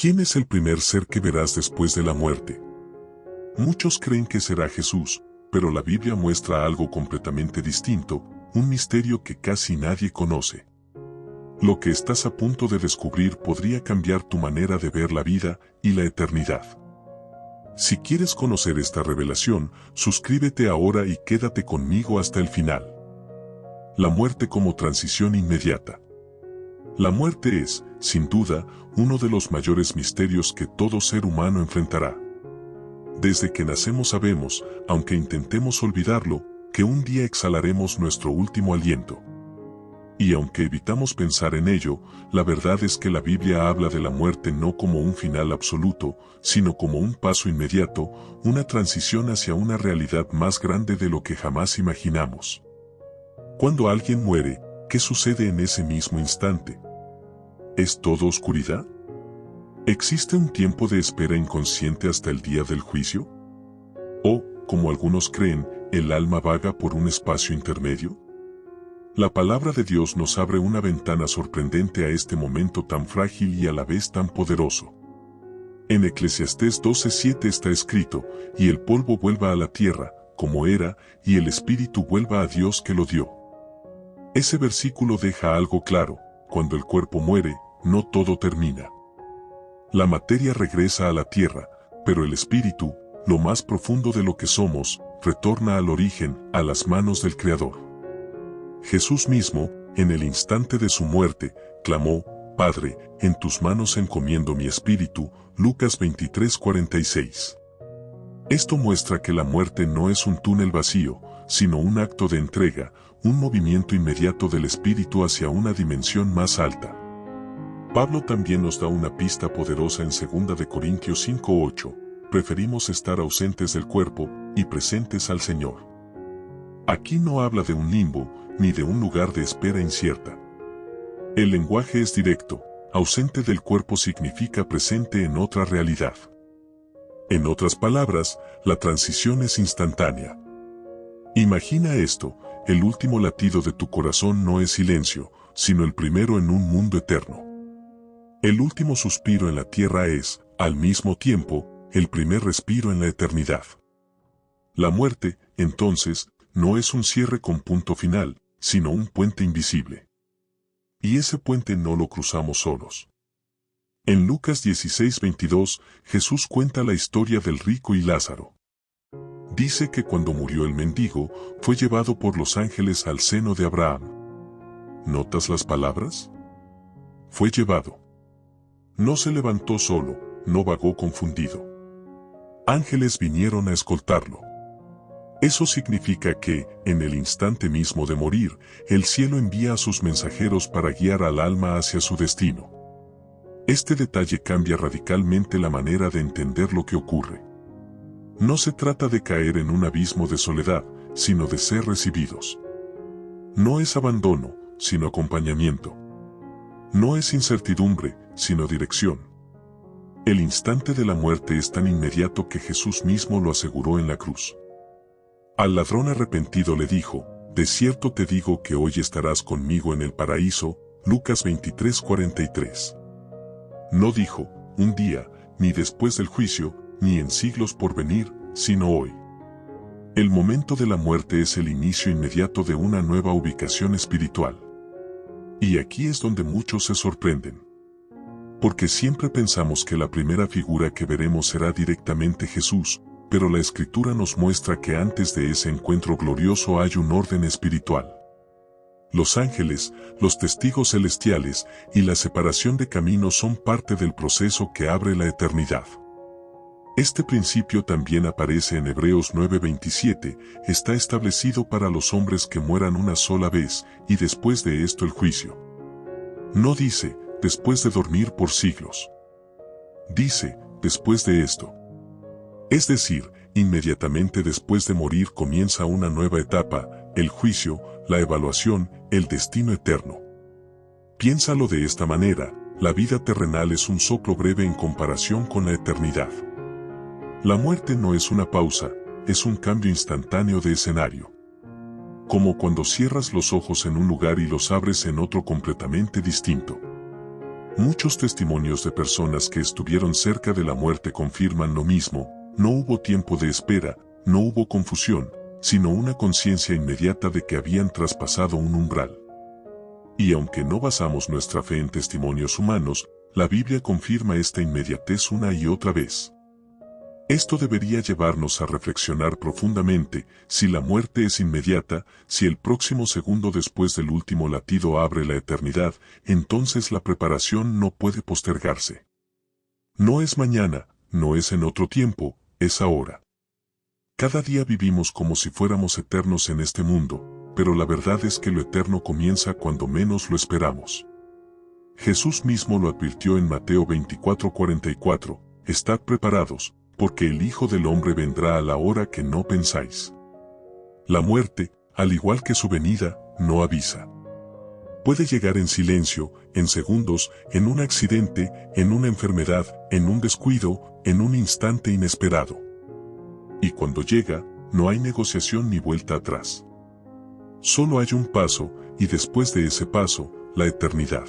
¿Quién es el primer ser que verás después de la muerte? Muchos creen que será Jesús, pero la Biblia muestra algo completamente distinto, un misterio que casi nadie conoce. Lo que estás a punto de descubrir podría cambiar tu manera de ver la vida y la eternidad. Si quieres conocer esta revelación, suscríbete ahora y quédate conmigo hasta el final. La muerte como transición inmediata. La muerte es, sin duda, uno de los mayores misterios que todo ser humano enfrentará. Desde que nacemos sabemos, aunque intentemos olvidarlo, que un día exhalaremos nuestro último aliento. Y aunque evitamos pensar en ello, la verdad es que la Biblia habla de la muerte no como un final absoluto, sino como un paso inmediato, una transición hacia una realidad más grande de lo que jamás imaginamos. Cuando alguien muere, ¿qué sucede en ese mismo instante? ¿Es todo oscuridad? ¿Existe un tiempo de espera inconsciente hasta el día del juicio? ¿O, como algunos creen, el alma vaga por un espacio intermedio? La palabra de Dios nos abre una ventana sorprendente a este momento tan frágil y a la vez tan poderoso. En Eclesiastés 12:7 está escrito, y el polvo vuelva a la tierra, como era, y el espíritu vuelva a Dios que lo dio. Ese versículo deja algo claro: cuando el cuerpo muere, no todo termina. La materia regresa a la tierra, pero el espíritu, lo más profundo de lo que somos, retorna al origen, a las manos del Creador. Jesús mismo, en el instante de su muerte, clamó: Padre, en tus manos encomiendo mi espíritu, Lucas 23:46. Esto muestra que la muerte no es un túnel vacío, sino un acto de entrega, un movimiento inmediato del espíritu hacia una dimensión más alta. Pablo también nos da una pista poderosa en 2 de Corintios 5:8, preferimos estar ausentes del cuerpo y presentes al Señor. Aquí no habla de un limbo, ni de un lugar de espera incierta. El lenguaje es directo: ausente del cuerpo significa presente en otra realidad. En otras palabras, la transición es instantánea. Imagina esto: el último latido de tu corazón no es silencio, sino el primero en un mundo eterno. El último suspiro en la tierra es, al mismo tiempo, el primer respiro en la eternidad. La muerte, entonces, no es un cierre con punto final, sino un puente invisible. Y ese puente no lo cruzamos solos. En Lucas 16:22, Jesús cuenta la historia del rico y Lázaro. Dice que cuando murió el mendigo, fue llevado por los ángeles al seno de Abraham. ¿Notas las palabras? Fue llevado. No se levantó solo, no vagó confundido. Ángeles vinieron a escoltarlo. Eso significa que, en el instante mismo de morir, el cielo envía a sus mensajeros para guiar al alma hacia su destino. Este detalle cambia radicalmente la manera de entender lo que ocurre. No se trata de caer en un abismo de soledad, sino de ser recibidos. No es abandono, sino acompañamiento. No es incertidumbre, sino dirección. El instante de la muerte es tan inmediato que Jesús mismo lo aseguró en la cruz. Al ladrón arrepentido le dijo: de cierto te digo que hoy estarás conmigo en el paraíso, Lucas 23:43. No dijo, un día, ni después del juicio, ni en siglos por venir, sino hoy. El momento de la muerte es el inicio inmediato de una nueva ubicación espiritual. Y aquí es donde muchos se sorprenden. Porque siempre pensamos que la primera figura que veremos será directamente Jesús, pero la Escritura nos muestra que antes de ese encuentro glorioso hay un orden espiritual. Los ángeles, los testigos celestiales y la separación de caminos son parte del proceso que abre la eternidad. Este principio también aparece en Hebreos 9:27, está establecido para los hombres que mueran una sola vez, y después de esto el juicio. No dice, después de dormir por siglos. Dice, después de esto. Es decir, inmediatamente después de morir comienza una nueva etapa, el juicio, la evaluación, el destino eterno. Piénsalo de esta manera: la vida terrenal es un soplo breve en comparación con la eternidad. La muerte no es una pausa, es un cambio instantáneo de escenario. Como cuando cierras los ojos en un lugar y los abres en otro completamente distinto. Muchos testimonios de personas que estuvieron cerca de la muerte confirman lo mismo: no hubo tiempo de espera, no hubo confusión, sino una conciencia inmediata de que habían traspasado un umbral. Y aunque no basamos nuestra fe en testimonios humanos, la Biblia confirma esta inmediatez una y otra vez. Esto debería llevarnos a reflexionar profundamente: si la muerte es inmediata, si el próximo segundo después del último latido abre la eternidad, entonces la preparación no puede postergarse. No es mañana, no es en otro tiempo, es ahora. Cada día vivimos como si fuéramos eternos en este mundo, pero la verdad es que lo eterno comienza cuando menos lo esperamos. Jesús mismo lo advirtió en Mateo 24:44, «Estad preparados, porque el Hijo del Hombre vendrá a la hora que no pensáis». La muerte, al igual que su venida, no avisa. Puede llegar en silencio, en segundos, en un accidente, en una enfermedad, en un descuido, en un instante inesperado. Y cuando llega, no hay negociación ni vuelta atrás. Solo hay un paso, y después de ese paso, la eternidad.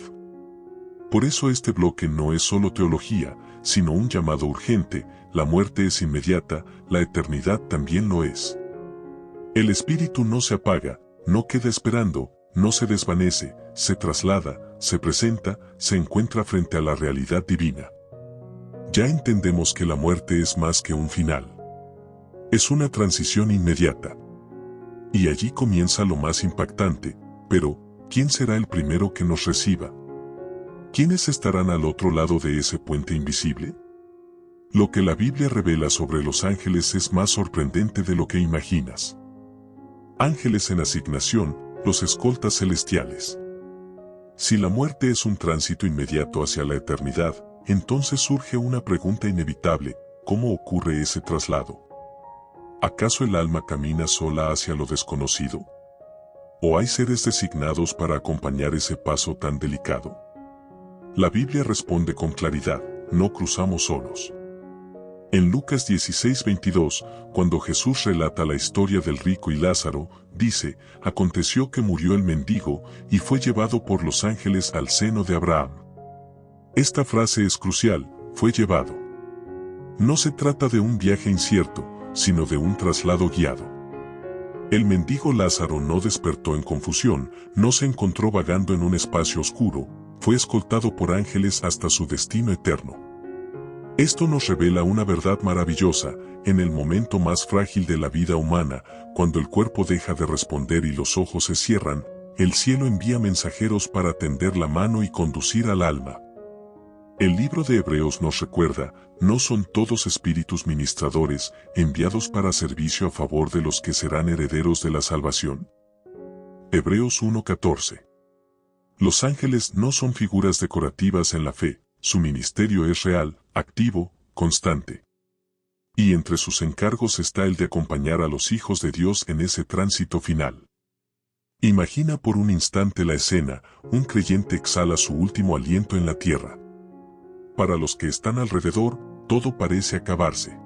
Por eso este bloque no es solo teología, sino un llamado urgente: la muerte es inmediata, la eternidad también lo es. El espíritu no se apaga, no queda esperando, no se desvanece, se traslada, se presenta, se encuentra frente a la realidad divina. Ya entendemos que la muerte es más que un final. Es una transición inmediata. Y allí comienza lo más impactante: pero, ¿quién será el primero que nos reciba? ¿Quiénes estarán al otro lado de ese puente invisible? Lo que la Biblia revela sobre los ángeles es más sorprendente de lo que imaginas. Ángeles en asignación, los escoltas celestiales. Si la muerte es un tránsito inmediato hacia la eternidad, entonces surge una pregunta inevitable: ¿cómo ocurre ese traslado? ¿Acaso el alma camina sola hacia lo desconocido? ¿O hay seres designados para acompañar ese paso tan delicado? La Biblia responde con claridad: no cruzamos solos. En Lucas 16:22, cuando Jesús relata la historia del rico y Lázaro, dice: aconteció que murió el mendigo, y fue llevado por los ángeles al seno de Abraham. Esta frase es crucial: fue llevado. No se trata de un viaje incierto, sino de un traslado guiado. El mendigo Lázaro no despertó en confusión, no se encontró vagando en un espacio oscuro, fue escoltado por ángeles hasta su destino eterno. Esto nos revela una verdad maravillosa: en el momento más frágil de la vida humana, cuando el cuerpo deja de responder y los ojos se cierran, el cielo envía mensajeros para tender la mano y conducir al alma. El libro de Hebreos nos recuerda: ¿no son todos espíritus ministradores, enviados para servicio a favor de los que serán herederos de la salvación? Hebreos 1:14. Los ángeles no son figuras decorativas en la fe, su ministerio es real, activo, constante. Y entre sus encargos está el de acompañar a los hijos de Dios en ese tránsito final. Imagina por un instante la escena: un creyente exhala su último aliento en la tierra. Para los que están alrededor, todo parece acabarse.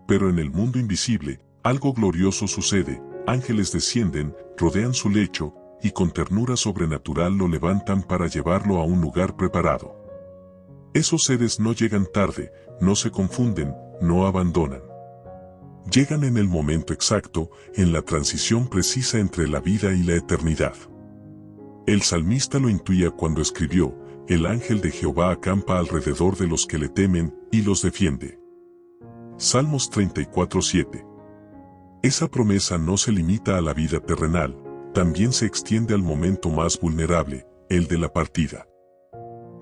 Pero en el mundo invisible, algo glorioso sucede: ángeles descienden, rodean su lecho, y con ternura sobrenatural lo levantan para llevarlo a un lugar preparado. Esos seres no llegan tarde, no se confunden, no abandonan. Llegan en el momento exacto, en la transición precisa entre la vida y la eternidad. El salmista lo intuía cuando escribió: el ángel de Jehová acampa alrededor de los que le temen, y los defiende. Salmos 34:7. Esa promesa no se limita a la vida terrenal, también se extiende al momento más vulnerable, el de la partida.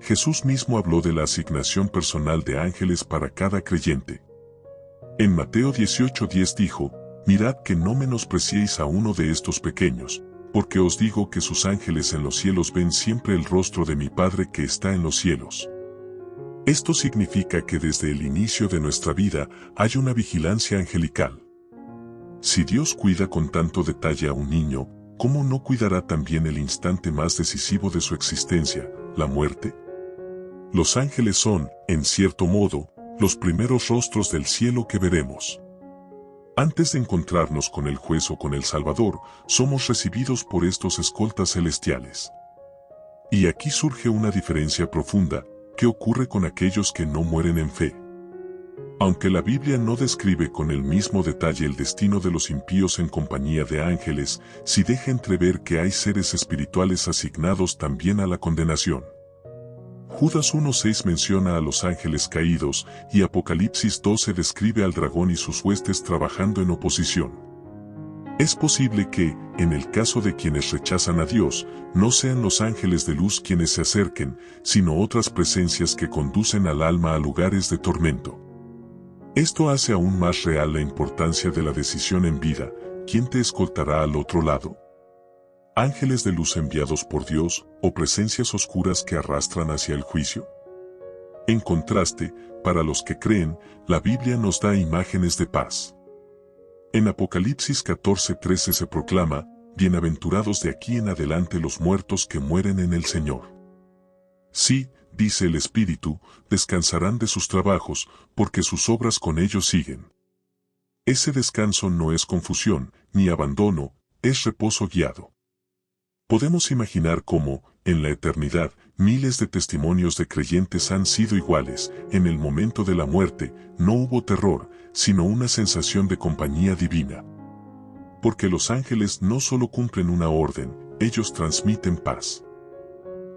Jesús mismo habló de la asignación personal de ángeles para cada creyente. En Mateo 18:10 dijo: mirad que no menospreciéis a uno de estos pequeños, porque os digo que sus ángeles en los cielos ven siempre el rostro de mi Padre que está en los cielos. Esto significa que desde el inicio de nuestra vida hay una vigilancia angelical. Si Dios cuida con tanto detalle a un niño, ¿cómo no cuidará también el instante más decisivo de su existencia, la muerte? Los ángeles son, en cierto modo, los primeros rostros del cielo que veremos. Antes de encontrarnos con el juez o con el Salvador, somos recibidos por estos escoltas celestiales. Y aquí surge una diferencia profunda. ¿Qué ocurre con aquellos que no mueren en fe? Aunque la Biblia no describe con el mismo detalle el destino de los impíos en compañía de ángeles, sí deja entrever que hay seres espirituales asignados también a la condenación. Judas 1:6 menciona a los ángeles caídos, y Apocalipsis 12 describe al dragón y sus huestes trabajando en oposición. Es posible que, en el caso de quienes rechazan a Dios, no sean los ángeles de luz quienes se acerquen, sino otras presencias que conducen al alma a lugares de tormento. Esto hace aún más real la importancia de la decisión en vida. ¿Quién te escoltará al otro lado? ¿Ángeles de luz enviados por Dios o presencias oscuras que arrastran hacia el juicio? En contraste, para los que creen, la Biblia nos da imágenes de paz. En Apocalipsis 14:13 se proclama: bienaventurados de aquí en adelante los muertos que mueren en el Señor. Sí, dice el Espíritu, descansarán de sus trabajos, porque sus obras con ellos siguen. Ese descanso no es confusión, ni abandono, es reposo guiado. Podemos imaginar cómo, en la eternidad, miles de testimonios de creyentes han sido iguales. En el momento de la muerte, no hubo terror, sino una sensación de compañía divina. Porque los ángeles no solo cumplen una orden, ellos transmiten paz.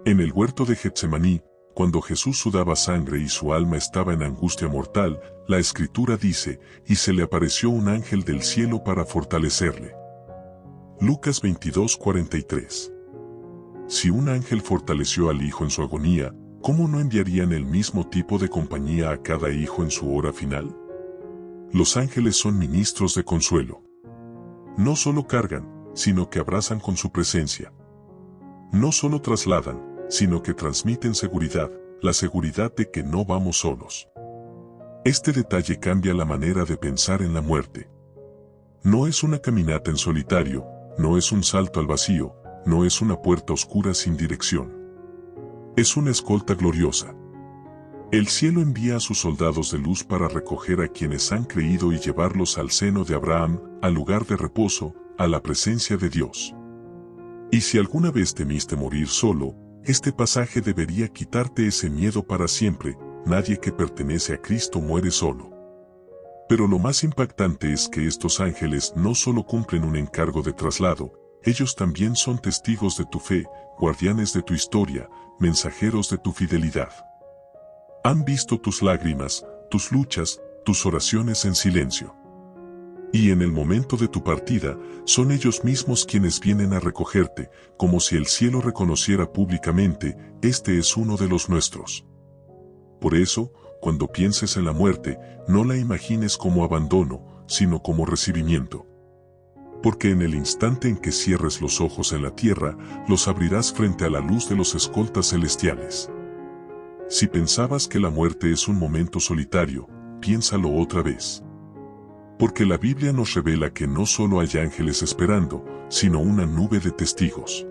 En el huerto de Getsemaní, cuando Jesús sudaba sangre y su alma estaba en angustia mortal, la Escritura dice: y se le apareció un ángel del cielo para fortalecerle. Lucas 22:43. Si un ángel fortaleció al hijo en su agonía, ¿cómo no enviarían el mismo tipo de compañía a cada hijo en su hora final? Los ángeles son ministros de consuelo. No solo cargan, sino que abrazan con su presencia. No solo trasladan, sino que transmiten seguridad, la seguridad de que no vamos solos. Este detalle cambia la manera de pensar en la muerte. No es una caminata en solitario, no es un salto al vacío, no es una puerta oscura sin dirección. Es una escolta gloriosa. El cielo envía a sus soldados de luz para recoger a quienes han creído y llevarlos al seno de Abraham, al lugar de reposo, a la presencia de Dios. Y si alguna vez temiste morir solo, este pasaje debería quitarte ese miedo para siempre. Nadie que pertenece a Cristo muere solo. Pero lo más impactante es que estos ángeles no solo cumplen un encargo de traslado, ellos también son testigos de tu fe, guardianes de tu historia, mensajeros de tu fidelidad. Han visto tus lágrimas, tus luchas, tus oraciones en silencio. Y en el momento de tu partida, son ellos mismos quienes vienen a recogerte, como si el cielo reconociera públicamente: este es uno de los nuestros. Por eso, cuando pienses en la muerte, no la imagines como abandono, sino como recibimiento. Porque en el instante en que cierres los ojos en la tierra, los abrirás frente a la luz de los escoltas celestiales. Si pensabas que la muerte es un momento solitario, piénsalo otra vez. Porque la Biblia nos revela que no solo hay ángeles esperando, sino una nube de testigos.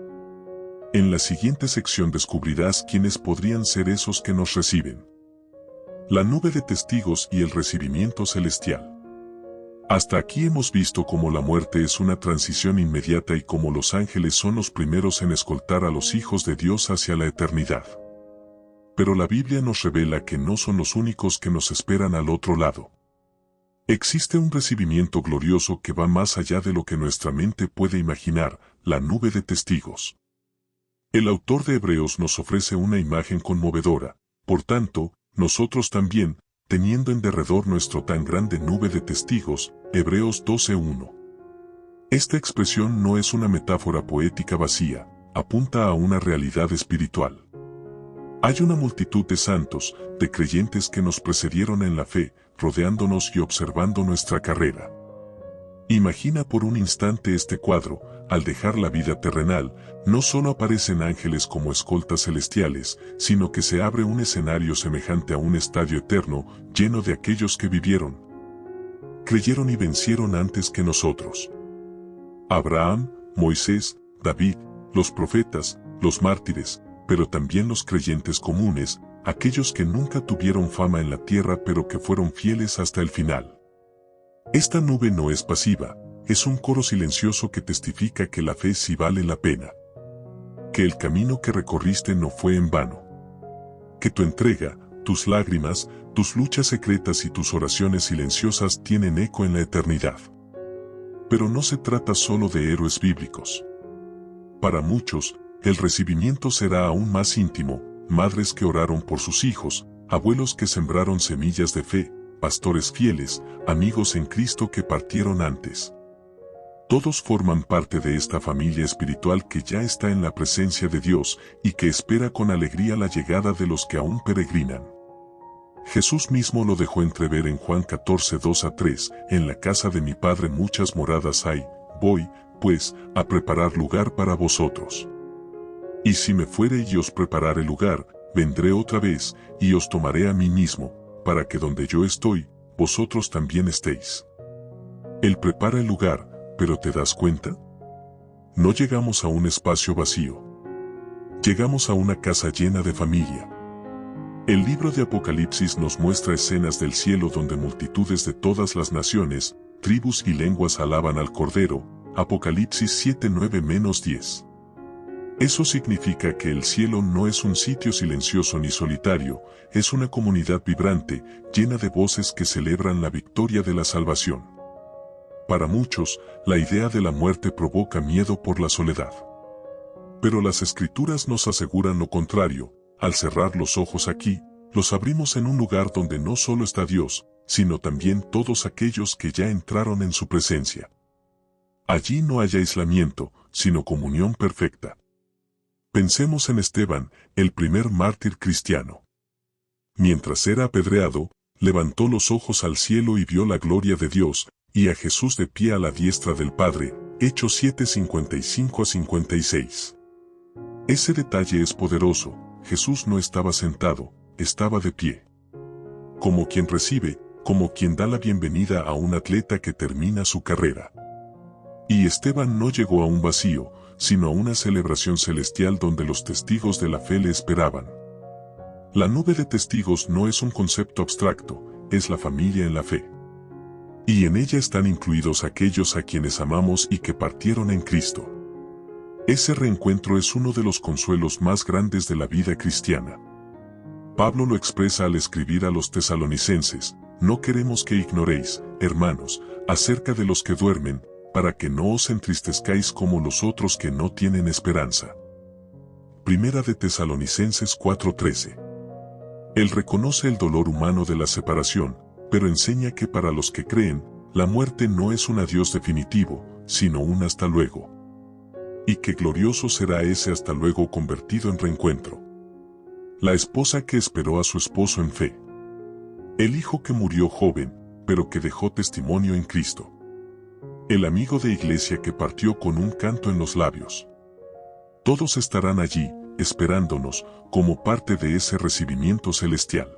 En la siguiente sección descubrirás quiénes podrían ser esos que nos reciben. La nube de testigos y el recibimiento celestial. Hasta aquí hemos visto cómo la muerte es una transición inmediata y cómo los ángeles son los primeros en escoltar a los hijos de Dios hacia la eternidad. Pero la Biblia nos revela que no son los únicos que nos esperan al otro lado. Existe un recibimiento glorioso que va más allá de lo que nuestra mente puede imaginar: la nube de testigos. El autor de Hebreos nos ofrece una imagen conmovedora. Por tanto, nosotros también, teniendo en derredor nuestro tan grande nube de testigos, Hebreos 12:1. Esta expresión no es una metáfora poética vacía, apunta a una realidad espiritual. Hay una multitud de santos, de creyentes que nos precedieron en la fe, rodeándonos y observando nuestra carrera. Imagina por un instante este cuadro: al dejar la vida terrenal, no solo aparecen ángeles como escoltas celestiales, sino que se abre un escenario semejante a un estadio eterno, lleno de aquellos que vivieron, creyeron y vencieron antes que nosotros. Abraham, Moisés, David, los profetas, los mártires, pero también los creyentes comunes, aquellos que nunca tuvieron fama en la tierra pero que fueron fieles hasta el final. Esta nube no es pasiva, es un coro silencioso que testifica que la fe sí vale la pena. que el camino que recorriste no fue en vano. Que tu entrega, tus lágrimas, tus luchas secretas y tus oraciones silenciosas tienen eco en la eternidad. Pero no se trata solo de héroes bíblicos. Para muchos, el recibimiento será aún más íntimo: madres que oraron por sus hijos, abuelos que sembraron semillas de fe, pastores fieles, amigos en Cristo que partieron antes. Todos forman parte de esta familia espiritual que ya está en la presencia de Dios y que espera con alegría la llegada de los que aún peregrinan. Jesús mismo lo dejó entrever en Juan 14, 2-3, en la casa de mi Padre muchas moradas hay, voy, pues, a preparar lugar para vosotros. Y si me fuere y os preparare lugar, vendré otra vez, y os tomaré a mí mismo, para que donde yo estoy, vosotros también estéis. Él prepara el lugar, pero ¿te das cuenta? No llegamos a un espacio vacío. Llegamos a una casa llena de familia. El libro de Apocalipsis nos muestra escenas del cielo donde multitudes de todas las naciones, tribus y lenguas alaban al Cordero. Apocalipsis 7:9-10. Eso significa que el cielo no es un sitio silencioso ni solitario, es una comunidad vibrante, llena de voces que celebran la victoria de la salvación. Para muchos, la idea de la muerte provoca miedo por la soledad. Pero las Escrituras nos aseguran lo contrario: al cerrar los ojos aquí, los abrimos en un lugar donde no solo está Dios, sino también todos aquellos que ya entraron en su presencia. Allí no hay aislamiento, sino comunión perfecta. Pensemos en Esteban, el primer mártir cristiano. Mientras era apedreado, levantó los ojos al cielo y vio la gloria de Dios, y a Jesús de pie a la diestra del Padre. Hechos 7:55-56. Ese detalle es poderoso: Jesús no estaba sentado, estaba de pie. Como quien recibe, como quien da la bienvenida a un atleta que termina su carrera. Y Esteban no llegó a un vacío, sino a una celebración celestial donde los testigos de la fe le esperaban. La nube de testigos no es un concepto abstracto, es la familia en la fe. Y en ella están incluidos aquellos a quienes amamos y que partieron en Cristo. Ese reencuentro es uno de los consuelos más grandes de la vida cristiana. Pablo lo expresa al escribir a los tesalonicenses: no queremos que ignoréis, hermanos, acerca de los que duermen, para que no os entristezcáis como los otros que no tienen esperanza. Primera de Tesalonicenses 4:13. Él reconoce el dolor humano de la separación, pero enseña que para los que creen, la muerte no es un adiós definitivo, sino un hasta luego. Y qué glorioso será ese hasta luego convertido en reencuentro. La esposa que esperó a su esposo en fe. El hijo que murió joven, pero que dejó testimonio en Cristo. El amigo de iglesia que partió con un canto en los labios. Todos estarán allí, esperándonos, como parte de ese recibimiento celestial.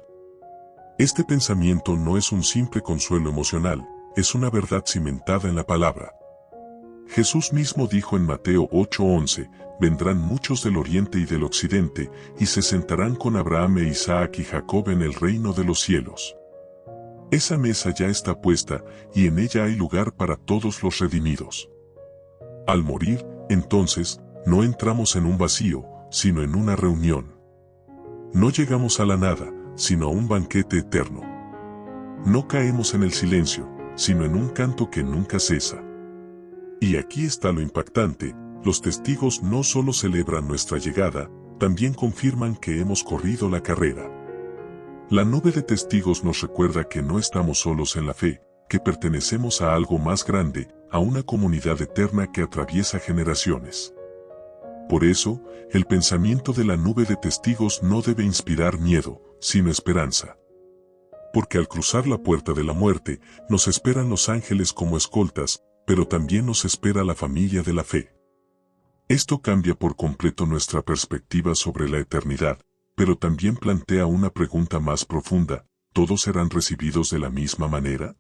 Este pensamiento no es un simple consuelo emocional, es una verdad cimentada en la palabra. Jesús mismo dijo en Mateo 8:11, vendrán muchos del oriente y del occidente, y se sentarán con Abraham e Isaac y Jacob en el reino de los cielos. Esa mesa ya está puesta, y en ella hay lugar para todos los redimidos. Al morir, entonces, no entramos en un vacío, sino en una reunión. No llegamos a la nada, sino a un banquete eterno. No caemos en el silencio, sino en un canto que nunca cesa. Y aquí está lo impactante: los testigos no solo celebran nuestra llegada, también confirman que hemos corrido la carrera. La nube de testigos nos recuerda que no estamos solos en la fe, que pertenecemos a algo más grande, a una comunidad eterna que atraviesa generaciones. Por eso, el pensamiento de la nube de testigos no debe inspirar miedo, sino esperanza. Porque al cruzar la puerta de la muerte, nos esperan los ángeles como escoltas, pero también nos espera la familia de la fe. Esto cambia por completo nuestra perspectiva sobre la eternidad, pero también plantea una pregunta más profunda: ¿todos serán recibidos de la misma manera?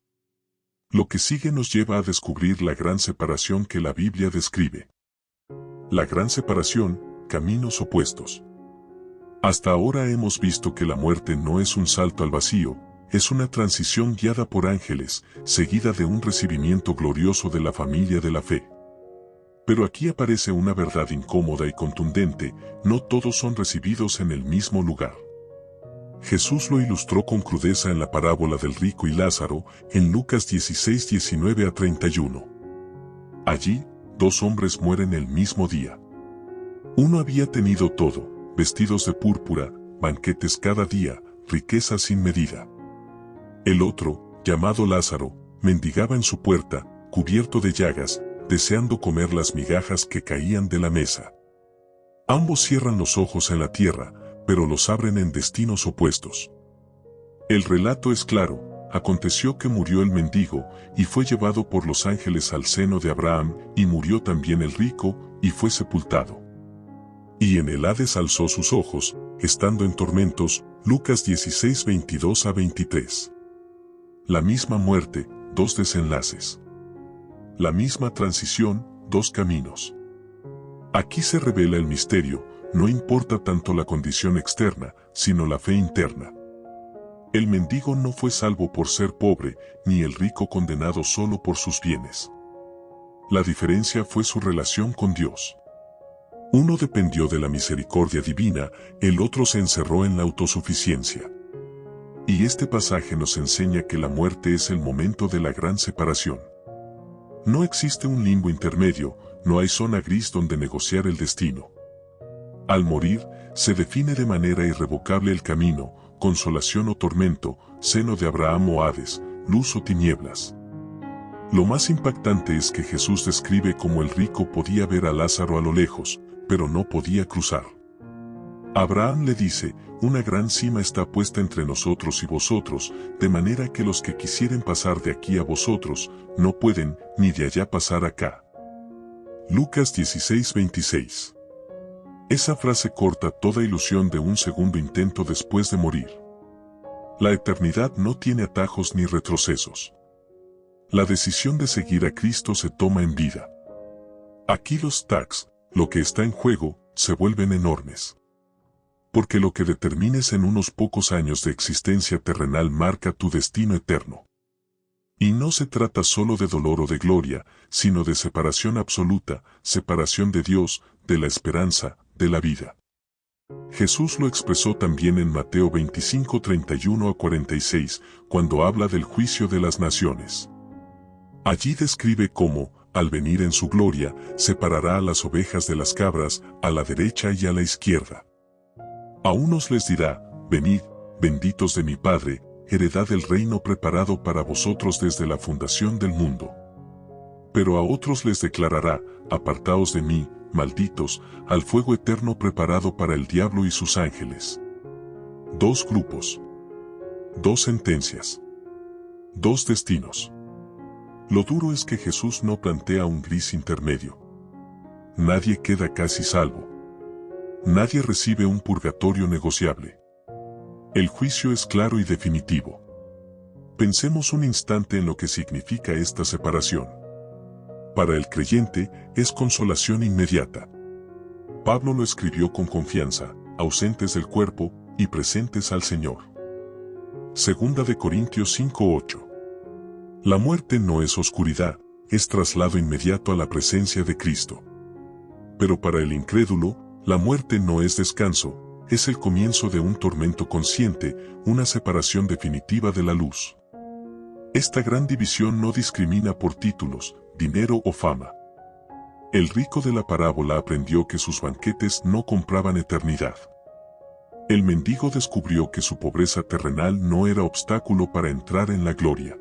Lo que sigue nos lleva a descubrir la gran separación que la Biblia describe. La gran separación, caminos opuestos. Hasta ahora hemos visto que la muerte no es un salto al vacío, es una transición guiada por ángeles, seguida de un recibimiento glorioso de la familia de la fe. Pero aquí aparece una verdad incómoda y contundente: no todos son recibidos en el mismo lugar. Jesús lo ilustró con crudeza en la parábola del rico y Lázaro, en Lucas 16, 19 a 31. Allí, dos hombres mueren el mismo día. Uno había tenido todo: vestidos de púrpura, banquetes cada día, riqueza sin medida. El otro, llamado Lázaro, mendigaba en su puerta, cubierto de llagas, deseando comer las migajas que caían de la mesa. Ambos cierran los ojos en la tierra, pero los abren en destinos opuestos. El relato es claro: aconteció que murió el mendigo, y fue llevado por los ángeles al seno de Abraham, y murió también el rico, y fue sepultado. Y en el Hades alzó sus ojos, estando en tormentos. Lucas 16, 22 a 23. La misma muerte, dos desenlaces. La misma transición, dos caminos. Aquí se revela el misterio: no importa tanto la condición externa, sino la fe interna. El mendigo no fue salvo por ser pobre, ni el rico condenado solo por sus bienes. La diferencia fue su relación con Dios. Uno dependió de la misericordia divina, el otro se encerró en la autosuficiencia. Y este pasaje nos enseña que la muerte es el momento de la gran separación. No existe un limbo intermedio, no hay zona gris donde negociar el destino. Al morir, se define de manera irrevocable el camino: consolación o tormento, seno de Abraham o Hades, luz o tinieblas. Lo más impactante es que Jesús describe cómo el rico podía ver a Lázaro a lo lejos, pero no podía cruzar. Abraham le dice: una gran cima está puesta entre nosotros y vosotros, de manera que los que quisieren pasar de aquí a vosotros, no pueden, ni de allá pasar acá. Lucas 16, 26. Esa frase corta toda ilusión de un segundo intento después de morir. La eternidad no tiene atajos ni retrocesos. La decisión de seguir a Cristo se toma en vida. Aquí los tags, lo que está en juego, se vuelven enormes. Porque lo que determines en unos pocos años de existencia terrenal marca tu destino eterno. Y no se trata solo de dolor o de gloria, sino de separación absoluta, separación de Dios, de la esperanza, de la vida. Jesús lo expresó también en Mateo 25, 31 a 46, cuando habla del juicio de las naciones. Allí describe cómo, al venir en su gloria, separará a las ovejas de las cabras, a la derecha y a la izquierda. A unos les dirá: venid, benditos de mi Padre, heredad del reino preparado para vosotros desde la fundación del mundo. Pero a otros les declarará: apartaos de mí, malditos, al fuego eterno preparado para el diablo y sus ángeles. Dos grupos. Dos sentencias. Dos destinos. Lo duro es que Jesús no plantea un gris intermedio. Nadie queda casi salvo. Nadie recibe un purgatorio negociable. El juicio es claro y definitivo. Pensemos un instante en lo que significa esta separación. Para el creyente, es consolación inmediata. Pablo lo escribió con confianza: ausentes del cuerpo, y presentes al Señor. Segunda de Corintios 5:8. La muerte no es oscuridad, es traslado inmediato a la presencia de Cristo. Pero para el incrédulo, la muerte no es descanso, es el comienzo de un tormento consciente, una separación definitiva de la luz. Esta gran división no discrimina por títulos, dinero o fama. El rico de la parábola aprendió que sus banquetes no compraban eternidad. El mendigo descubrió que su pobreza terrenal no era obstáculo para entrar en la gloria.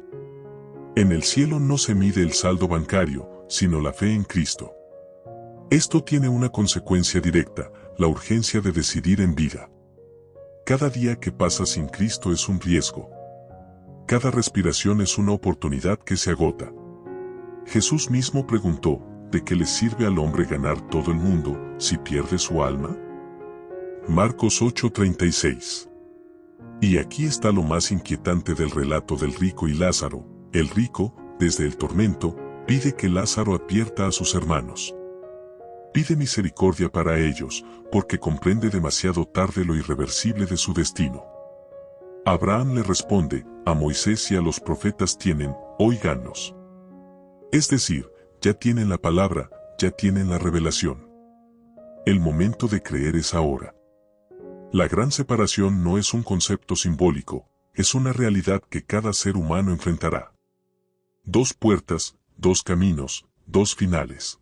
En el cielo no se mide el saldo bancario, sino la fe en Cristo. Esto tiene una consecuencia directa: la urgencia de decidir en vida. Cada día que pasa sin Cristo es un riesgo. Cada respiración es una oportunidad que se agota. Jesús mismo preguntó: ¿de qué le sirve al hombre ganar todo el mundo, si pierde su alma? Marcos 8:36. Y aquí está lo más inquietante del relato del rico y Lázaro. El rico, desde el tormento, pide que Lázaro advierta a sus hermanos. Pide misericordia para ellos, porque comprende demasiado tarde lo irreversible de su destino. Abraham le responde: a Moisés y a los profetas tienen, óigannos. Es decir, ya tienen la palabra, ya tienen la revelación. El momento de creer es ahora. La gran separación no es un concepto simbólico, es una realidad que cada ser humano enfrentará. Dos puertas, dos caminos, dos finales.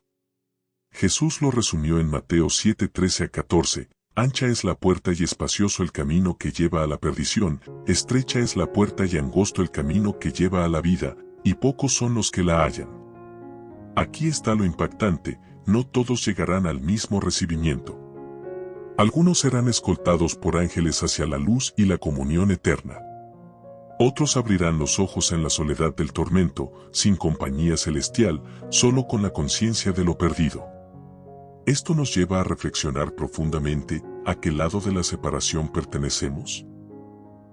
Jesús lo resumió en Mateo 7:13-14, ancha es la puerta y espacioso el camino que lleva a la perdición, estrecha es la puerta y angosto el camino que lleva a la vida, y pocos son los que la hallan. Aquí está lo impactante, no todos llegarán al mismo recibimiento. Algunos serán escoltados por ángeles hacia la luz y la comunión eterna. Otros abrirán los ojos en la soledad del tormento, sin compañía celestial, solo con la conciencia de lo perdido. Esto nos lleva a reflexionar profundamente, ¿a qué lado de la separación pertenecemos?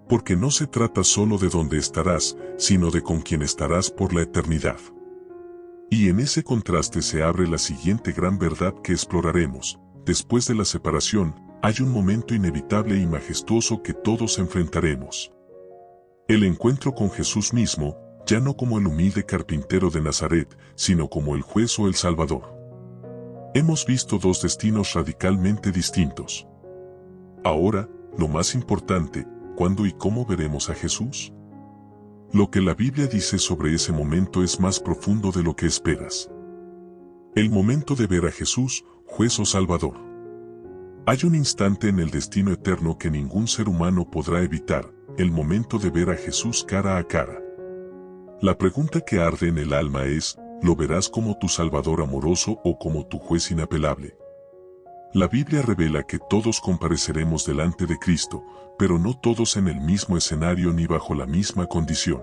Porque no se trata solo de dónde estarás, sino de con quién estarás por la eternidad. Y en ese contraste se abre la siguiente gran verdad que exploraremos. Después de la separación, hay un momento inevitable y majestuoso que todos enfrentaremos. El encuentro con Jesús mismo, ya no como el humilde carpintero de Nazaret, sino como el juez o el Salvador. Hemos visto dos destinos radicalmente distintos. Ahora, lo más importante, ¿cuándo y cómo veremos a Jesús? Lo que la Biblia dice sobre ese momento es más profundo de lo que esperas. El momento de ver a Jesús, juez o Salvador. Hay un instante en el destino eterno que ningún ser humano podrá evitar, el momento de ver a Jesús cara a cara. La pregunta que arde en el alma es, ¿lo verás como tu Salvador amoroso o como tu juez inapelable? La Biblia revela que todos compareceremos delante de Cristo, pero no todos en el mismo escenario ni bajo la misma condición.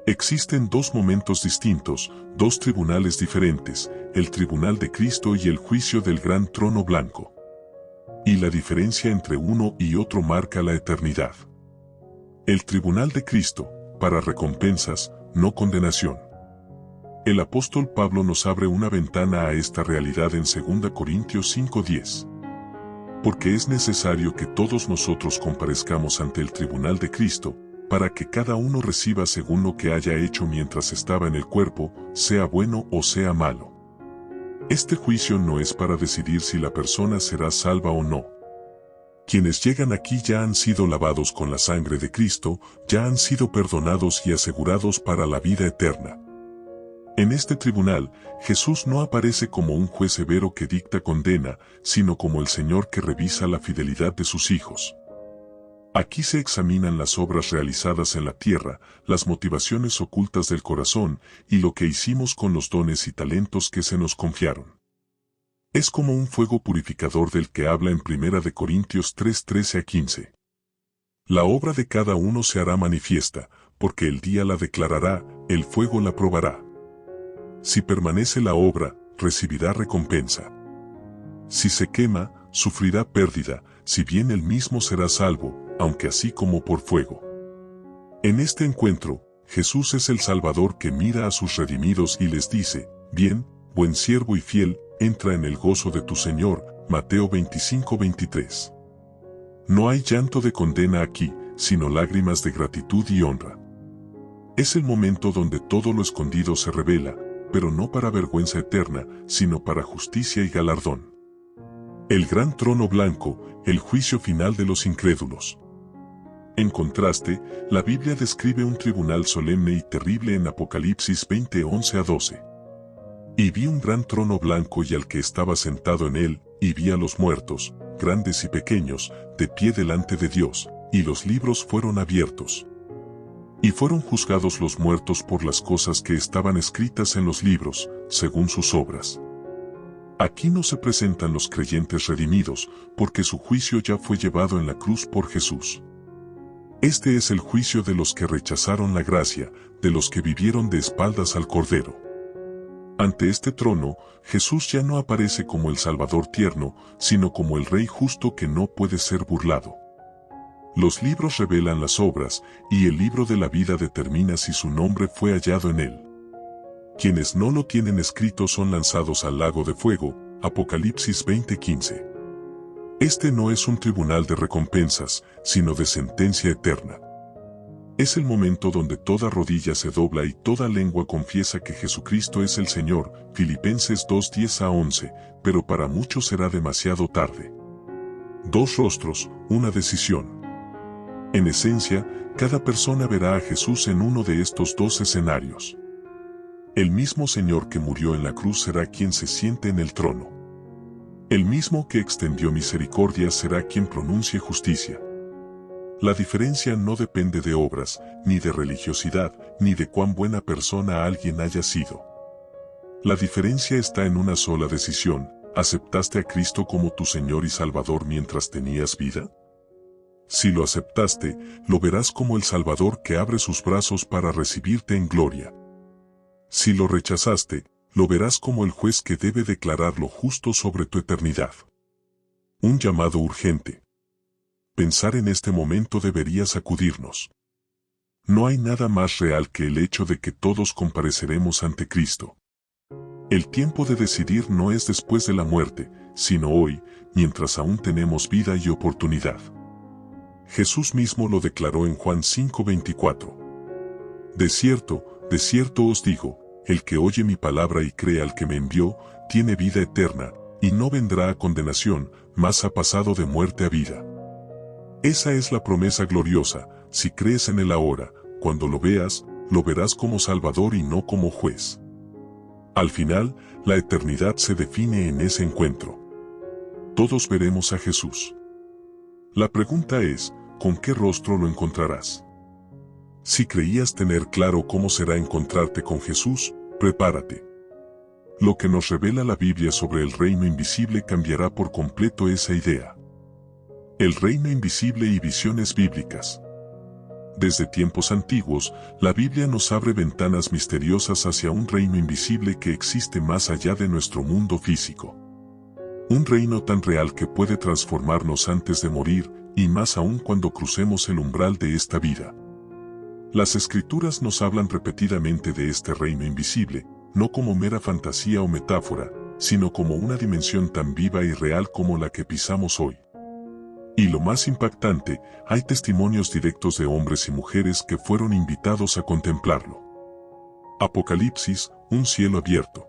Existen dos momentos distintos, dos tribunales diferentes, el tribunal de Cristo y el juicio del gran trono blanco. Y la diferencia entre uno y otro marca la eternidad. El tribunal de Cristo, para recompensas, no condenación. El apóstol Pablo nos abre una ventana a esta realidad en 2 Corintios 5:10. Porque es necesario que todos nosotros comparezcamos ante el tribunal de Cristo, para que cada uno reciba según lo que haya hecho mientras estaba en el cuerpo, sea bueno o sea malo. Este juicio no es para decidir si la persona será salva o no. Quienes llegan aquí ya han sido lavados con la sangre de Cristo, ya han sido perdonados y asegurados para la vida eterna. En este tribunal, Jesús no aparece como un juez severo que dicta condena, sino como el Señor que revisa la fidelidad de sus hijos. Aquí se examinan las obras realizadas en la tierra, las motivaciones ocultas del corazón, y lo que hicimos con los dones y talentos que se nos confiaron. Es como un fuego purificador del que habla en 1 Corintios 3:13-15. La obra de cada uno se hará manifiesta, porque el día la declarará, el fuego la probará. Si permanece la obra, recibirá recompensa. Si se quema, sufrirá pérdida, si bien él mismo será salvo, aunque así como por fuego. En este encuentro, Jesús es el Salvador que mira a sus redimidos y les dice, bien, buen siervo y fiel, entra en el gozo de tu Señor, Mateo 25:23. No hay llanto de condena aquí, sino lágrimas de gratitud y honra. Es el momento donde todo lo escondido se revela, pero no para vergüenza eterna, sino para justicia y galardón. El gran trono blanco, el juicio final de los incrédulos. En contraste, la Biblia describe un tribunal solemne y terrible en Apocalipsis 20:11-12. Y vi un gran trono blanco y al que estaba sentado en él, y vi a los muertos, grandes y pequeños, de pie delante de Dios, y los libros fueron abiertos. Y fueron juzgados los muertos por las cosas que estaban escritas en los libros, según sus obras. Aquí no se presentan los creyentes redimidos, porque su juicio ya fue llevado en la cruz por Jesús. Este es el juicio de los que rechazaron la gracia, de los que vivieron de espaldas al Cordero. Ante este trono, Jesús ya no aparece como el Salvador tierno, sino como el Rey justo que no puede ser burlado. Los libros revelan las obras, y el libro de la vida determina si su nombre fue hallado en él. Quienes no lo tienen escrito son lanzados al lago de fuego, Apocalipsis 20:15. Este no es un tribunal de recompensas, sino de sentencia eterna. Es el momento donde toda rodilla se dobla y toda lengua confiesa que Jesucristo es el Señor, Filipenses 2:10-11, pero para muchos será demasiado tarde. Dos rostros, una decisión. En esencia, cada persona verá a Jesús en uno de estos dos escenarios. El mismo Señor que murió en la cruz será quien se siente en el trono. El mismo que extendió misericordia será quien pronuncie justicia. La diferencia no depende de obras, ni de religiosidad, ni de cuán buena persona alguien haya sido. La diferencia está en una sola decisión: ¿aceptaste a Cristo como tu Señor y Salvador mientras tenías vida? Si lo aceptaste, lo verás como el Salvador que abre sus brazos para recibirte en gloria. Si lo rechazaste, lo verás como el juez que debe declarar lo justo sobre tu eternidad. Un llamado urgente. Pensar en este momento debería sacudirnos. No hay nada más real que el hecho de que todos compareceremos ante Cristo. El tiempo de decidir no es después de la muerte, sino hoy, mientras aún tenemos vida y oportunidad. Jesús mismo lo declaró en Juan 5:24. De cierto os digo, el que oye mi palabra y cree al que me envió, tiene vida eterna, y no vendrá a condenación, mas ha pasado de muerte a vida. Esa es la promesa gloriosa. Si crees en él ahora, cuando lo veas, lo verás como Salvador y no como juez. Al final, la eternidad se define en ese encuentro. Todos veremos a Jesús. La pregunta es, ¿con qué rostro lo encontrarás? Si creías tener claro cómo será encontrarte con Jesús, prepárate. Lo que nos revela la Biblia sobre el reino invisible cambiará por completo esa idea. El reino invisible y visiones bíblicas. Desde tiempos antiguos, la Biblia nos abre ventanas misteriosas hacia un reino invisible que existe más allá de nuestro mundo físico. Un reino tan real que puede transformarnos antes de morir, y más aún cuando crucemos el umbral de esta vida. Las Escrituras nos hablan repetidamente de este reino invisible, no como mera fantasía o metáfora, sino como una dimensión tan viva y real como la que pisamos hoy. Y lo más impactante, hay testimonios directos de hombres y mujeres que fueron invitados a contemplarlo. Apocalipsis, un cielo abierto.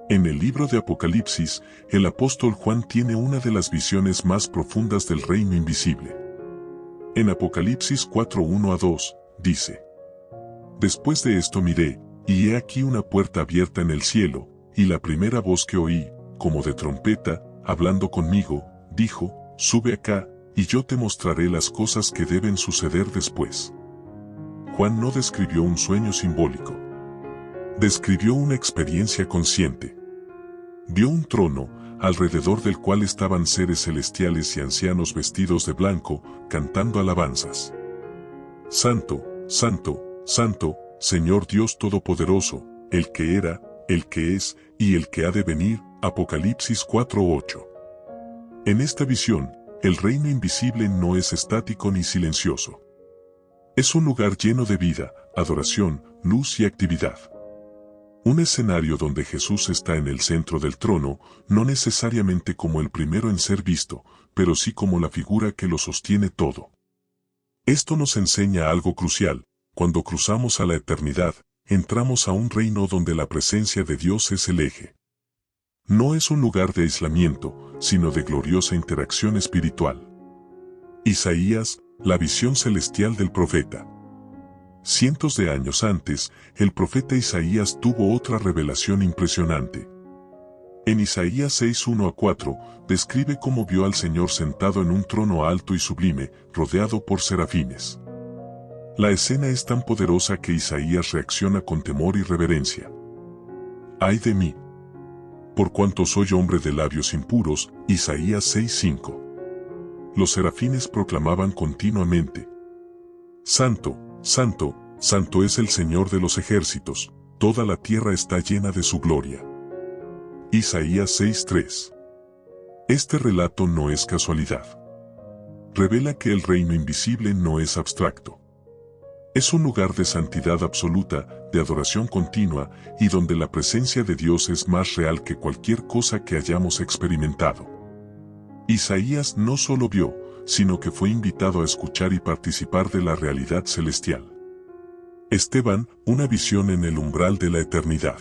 En el libro de Apocalipsis, el apóstol Juan tiene una de las visiones más profundas del reino invisible. En Apocalipsis 4:1-2, dice: Después de esto miré, y he aquí una puerta abierta en el cielo, y la primera voz que oí, como de trompeta, hablando conmigo, dijo: Sube acá, y yo te mostraré las cosas que deben suceder después. Juan no describió un sueño simbólico. Describió una experiencia consciente. Vio un trono, alrededor del cual estaban seres celestiales y ancianos vestidos de blanco, cantando alabanzas. Santo, Santo, Santo, Señor Dios Todopoderoso, el que era, el que es, y el que ha de venir. Apocalipsis 4:8. En esta visión, el reino invisible no es estático ni silencioso. Es un lugar lleno de vida, adoración, luz y actividad. Un escenario donde Jesús está en el centro del trono, no necesariamente como el primero en ser visto, pero sí como la figura que lo sostiene todo. Esto nos enseña algo crucial: cuando cruzamos a la eternidad, entramos a un reino donde la presencia de Dios es el eje. No es un lugar de aislamiento, sino de gloriosa interacción espiritual. Isaías, la visión celestial del profeta. Cientos de años antes, el profeta Isaías tuvo otra revelación impresionante. En Isaías 6:1-4, describe cómo vio al Señor sentado en un trono alto y sublime, rodeado por serafines. La escena es tan poderosa que Isaías reacciona con temor y reverencia. ¡Ay de mí! Por cuanto soy hombre de labios impuros, Isaías 6:5. Los serafines proclamaban continuamente: Santo, Santo, Santo es el Señor de los ejércitos, toda la tierra está llena de su gloria. Isaías 6:3. Este relato no es casualidad. Revela que el reino invisible no es abstracto. Es un lugar de santidad absoluta, de adoración continua, y donde la presencia de Dios es más real que cualquier cosa que hayamos experimentado. Isaías no solo vio, sino que fue invitado a escuchar y participar de la realidad celestial. Esteban, una visión en el umbral de la eternidad.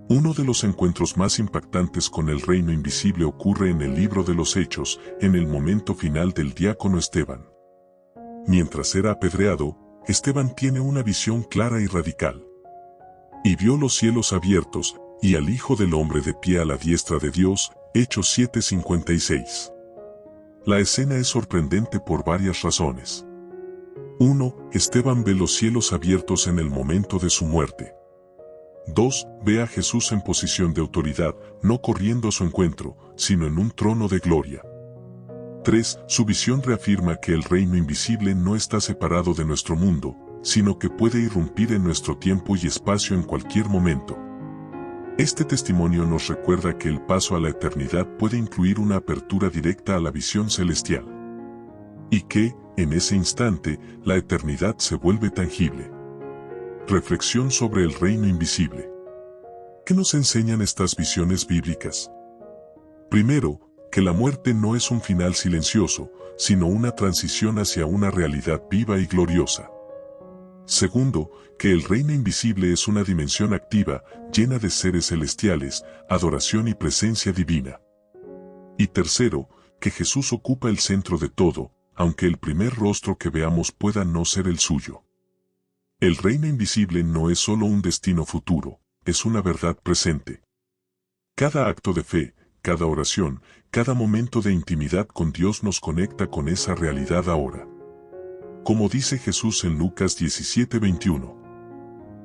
Uno de los encuentros más impactantes con el reino invisible ocurre en el libro de los Hechos, en el momento final del diácono Esteban. Mientras era apedreado, Esteban tiene una visión clara y radical. Y vio los cielos abiertos, y al Hijo del Hombre de pie a la diestra de Dios, Hechos 7:56. La escena es sorprendente por varias razones. 1. Esteban ve los cielos abiertos en el momento de su muerte. 2. Ve a Jesús en posición de autoridad, no corriendo a su encuentro, sino en un trono de gloria. 3. Su visión reafirma que el reino invisible no está separado de nuestro mundo, sino que puede irrumpir en nuestro tiempo y espacio en cualquier momento. Este testimonio nos recuerda que el paso a la eternidad puede incluir una apertura directa a la visión celestial. Y que, en ese instante, la eternidad se vuelve tangible. Reflexión sobre el reino invisible. ¿Qué nos enseñan estas visiones bíblicas? Primero, que la muerte no es un final silencioso, sino una transición hacia una realidad viva y gloriosa. Segundo, que el reino invisible es una dimensión activa, llena de seres celestiales, adoración y presencia divina. Y tercero, que Jesús ocupa el centro de todo, aunque el primer rostro que veamos pueda no ser el suyo. El reino invisible no es solo un destino futuro, es una verdad presente. Cada acto de fe, cada oración, cada momento de intimidad con Dios nos conecta con esa realidad ahora. Como dice Jesús en Lucas 17:21.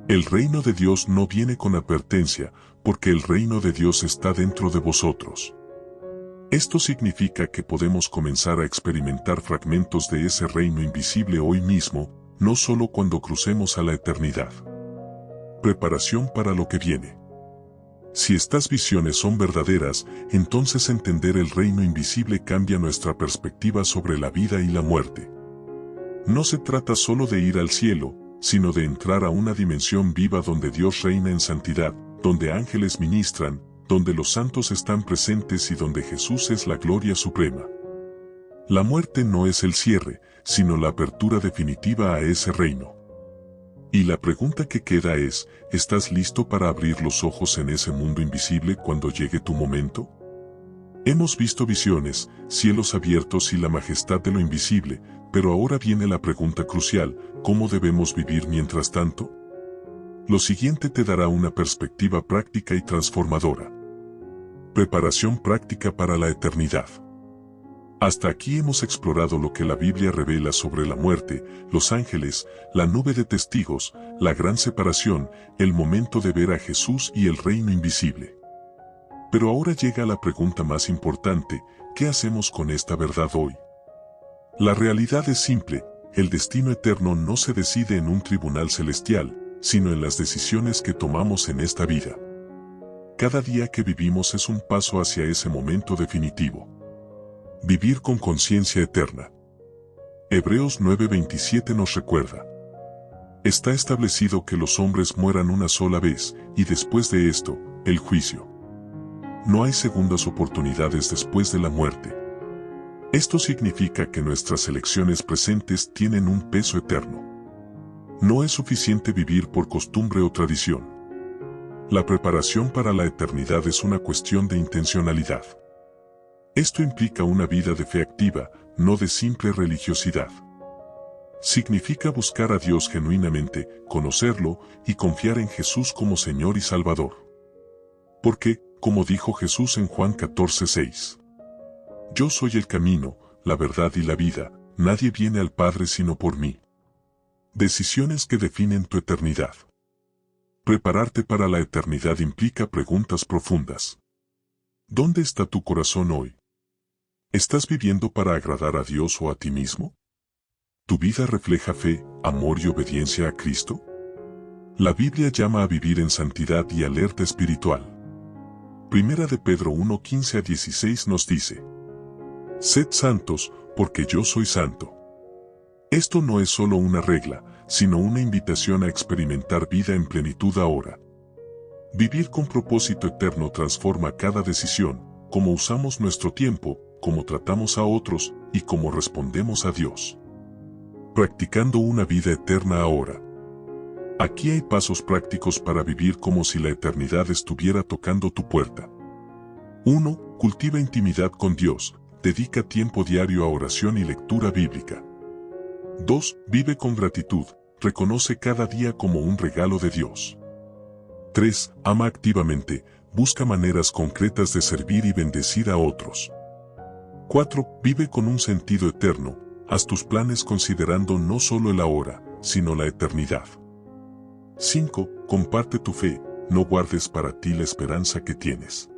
El reino de Dios no viene con advertencia, porque el reino de Dios está dentro de vosotros. Esto significa que podemos comenzar a experimentar fragmentos de ese reino invisible hoy mismo, no solo cuando crucemos a la eternidad. Preparación para lo que viene. Si estas visiones son verdaderas, entonces entender el reino invisible cambia nuestra perspectiva sobre la vida y la muerte. No se trata solo de ir al cielo, sino de entrar a una dimensión viva donde Dios reina en santidad, donde ángeles ministran, donde los santos están presentes y donde Jesús es la gloria suprema. La muerte no es el cierre, sino la apertura definitiva a ese reino. Y la pregunta que queda es, ¿estás listo para abrir los ojos en ese mundo invisible cuando llegue tu momento? Hemos visto visiones, cielos abiertos y la majestad de lo invisible, pero ahora viene la pregunta crucial, ¿cómo debemos vivir mientras tanto? Lo siguiente te dará una perspectiva práctica y transformadora. Preparación práctica para la eternidad. Hasta aquí hemos explorado lo que la Biblia revela sobre la muerte, los ángeles, la nube de testigos, la gran separación, el momento de ver a Jesús y el reino invisible. Pero ahora llega la pregunta más importante, ¿qué hacemos con esta verdad hoy? La realidad es simple, el destino eterno no se decide en un tribunal celestial, sino en las decisiones que tomamos en esta vida. Cada día que vivimos es un paso hacia ese momento definitivo. Vivir con conciencia eterna. Hebreos 9:27 nos recuerda. Está establecido que los hombres mueran una sola vez, y después de esto, el juicio. No hay segundas oportunidades después de la muerte. Esto significa que nuestras elecciones presentes tienen un peso eterno. No es suficiente vivir por costumbre o tradición. La preparación para la eternidad es una cuestión de intencionalidad. Esto implica una vida de fe activa, no de simple religiosidad. Significa buscar a Dios genuinamente, conocerlo y confiar en Jesús como Señor y Salvador. Porque, como dijo Jesús en Juan 14:6, yo soy el camino, la verdad y la vida, nadie viene al Padre sino por mí. Decisiones que definen tu eternidad. Prepararte para la eternidad implica preguntas profundas. ¿Dónde está tu corazón hoy? ¿Estás viviendo para agradar a Dios o a ti mismo? ¿Tu vida refleja fe, amor y obediencia a Cristo? La Biblia llama a vivir en santidad y alerta espiritual. Primera de Pedro 1:15-16 nos dice: Sed santos, porque yo soy santo. Esto no es solo una regla, sino una invitación a experimentar vida en plenitud ahora. Vivir con propósito eterno transforma cada decisión, cómo usamos nuestro tiempo, cómo tratamos a otros, y cómo respondemos a Dios. Practicando una vida eterna ahora. Aquí hay pasos prácticos para vivir como si la eternidad estuviera tocando tu puerta. 1. Cultiva intimidad con Dios. Dedica tiempo diario a oración y lectura bíblica. 2. Vive con gratitud. Reconoce cada día como un regalo de Dios. 3. Ama activamente. Busca maneras concretas de servir y bendecir a otros. 4. Vive con un sentido eterno. Haz tus planes considerando no solo el ahora, sino la eternidad. 5. Comparte tu fe. No guardes para ti la esperanza que tienes.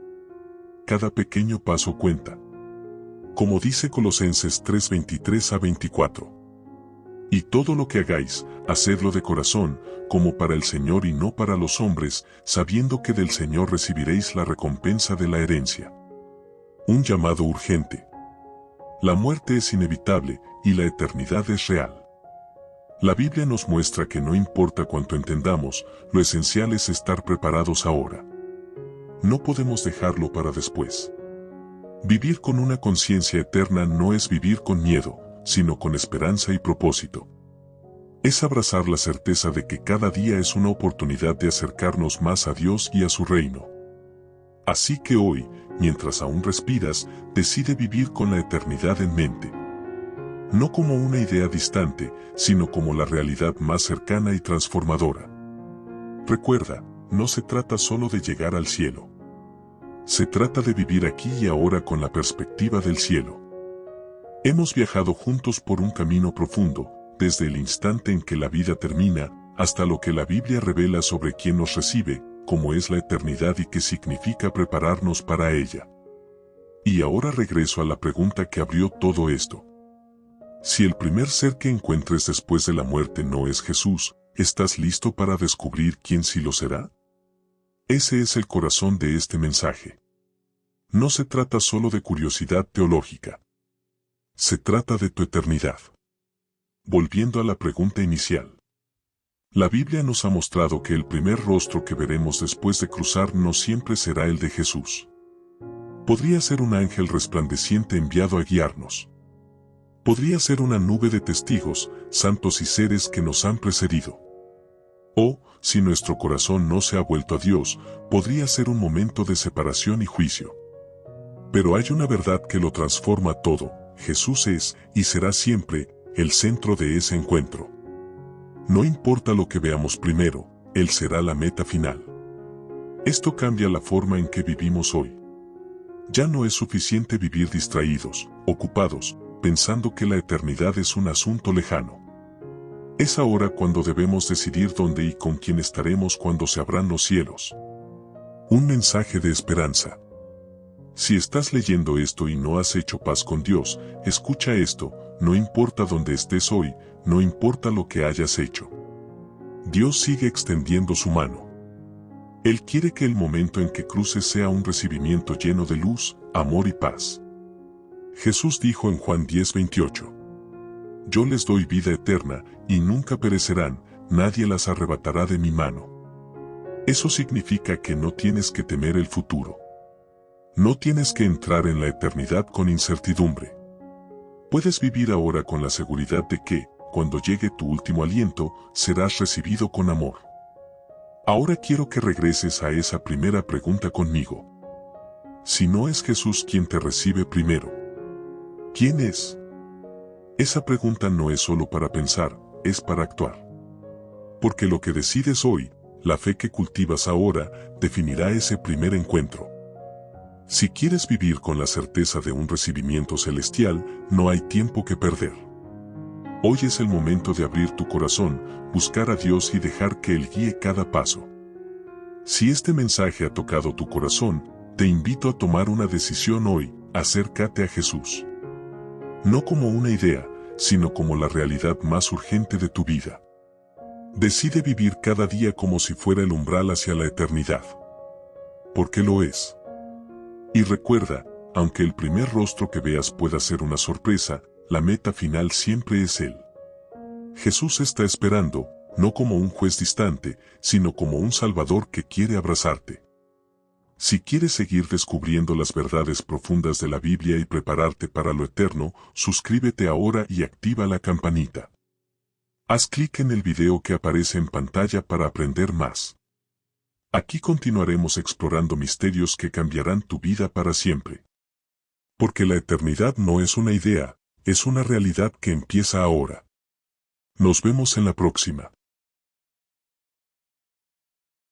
Cada pequeño paso cuenta. Como dice Colosenses 3:23-24. Y todo lo que hagáis, hacedlo de corazón, como para el Señor y no para los hombres, sabiendo que del Señor recibiréis la recompensa de la herencia. Un llamado urgente. La muerte es inevitable y la eternidad es real. La Biblia nos muestra que no importa cuánto entendamos, lo esencial es estar preparados ahora. No podemos dejarlo para después. Vivir con una conciencia eterna no es vivir con miedo, sino con esperanza y propósito. Es abrazar la certeza de que cada día es una oportunidad de acercarnos más a Dios y a su reino. Así que hoy, mientras aún respiras, decide vivir con la eternidad en mente. No como una idea distante, sino como la realidad más cercana y transformadora. Recuerda, no se trata solo de llegar al cielo. Se trata de vivir aquí y ahora con la perspectiva del cielo. Hemos viajado juntos por un camino profundo, desde el instante en que la vida termina, hasta lo que la Biblia revela sobre quién nos recibe, cómo es la eternidad y qué significa prepararnos para ella. Y ahora regreso a la pregunta que abrió todo esto. Si el primer ser que encuentres después de la muerte no es Jesús, ¿estás listo para descubrir quién sí lo será? Ese es el corazón de este mensaje. No se trata solo de curiosidad teológica. Se trata de tu eternidad. Volviendo a la pregunta inicial. La Biblia nos ha mostrado que el primer rostro que veremos después de cruzar no siempre será el de Jesús. Podría ser un ángel resplandeciente enviado a guiarnos. Podría ser una nube de testigos, santos y seres que nos han precedido. O, si nuestro corazón no se ha vuelto a Dios, podría ser un momento de separación y juicio. Pero hay una verdad que lo transforma todo: Jesús es, y será siempre, el centro de ese encuentro. No importa lo que veamos primero, Él será la meta final. Esto cambia la forma en que vivimos hoy. Ya no es suficiente vivir distraídos, ocupados, pensando que la eternidad es un asunto lejano. Es ahora cuando debemos decidir dónde y con quién estaremos cuando se abran los cielos. Un mensaje de esperanza. Si estás leyendo esto y no has hecho paz con Dios, escucha esto: no importa dónde estés hoy, no importa lo que hayas hecho. Dios sigue extendiendo su mano. Él quiere que el momento en que cruces sea un recibimiento lleno de luz, amor y paz. Jesús dijo en Juan 10:28. Yo les doy vida eterna, y nunca perecerán, nadie las arrebatará de mi mano. Eso significa que no tienes que temer el futuro. No tienes que entrar en la eternidad con incertidumbre. Puedes vivir ahora con la seguridad de que, cuando llegue tu último aliento, serás recibido con amor. Ahora quiero que regreses a esa primera pregunta conmigo. Si no es Jesús quien te recibe primero, ¿quién es? Esa pregunta no es solo para pensar, es para actuar. Porque lo que decides hoy, la fe que cultivas ahora, definirá ese primer encuentro. Si quieres vivir con la certeza de un recibimiento celestial, no hay tiempo que perder. Hoy es el momento de abrir tu corazón, buscar a Dios y dejar que Él guíe cada paso. Si este mensaje ha tocado tu corazón, te invito a tomar una decisión hoy: acércate a Jesús. No como una idea, sino como la realidad más urgente de tu vida. Decide vivir cada día como si fuera el umbral hacia la eternidad. Porque lo es. Y recuerda, aunque el primer rostro que veas pueda ser una sorpresa, la meta final siempre es Él. Jesús está esperando, no como un juez distante, sino como un Salvador que quiere abrazarte. Si quieres seguir descubriendo las verdades profundas de la Biblia y prepararte para lo eterno, suscríbete ahora y activa la campanita. Haz clic en el video que aparece en pantalla para aprender más. Aquí continuaremos explorando misterios que cambiarán tu vida para siempre. Porque la eternidad no es una idea, es una realidad que empieza ahora. Nos vemos en la próxima.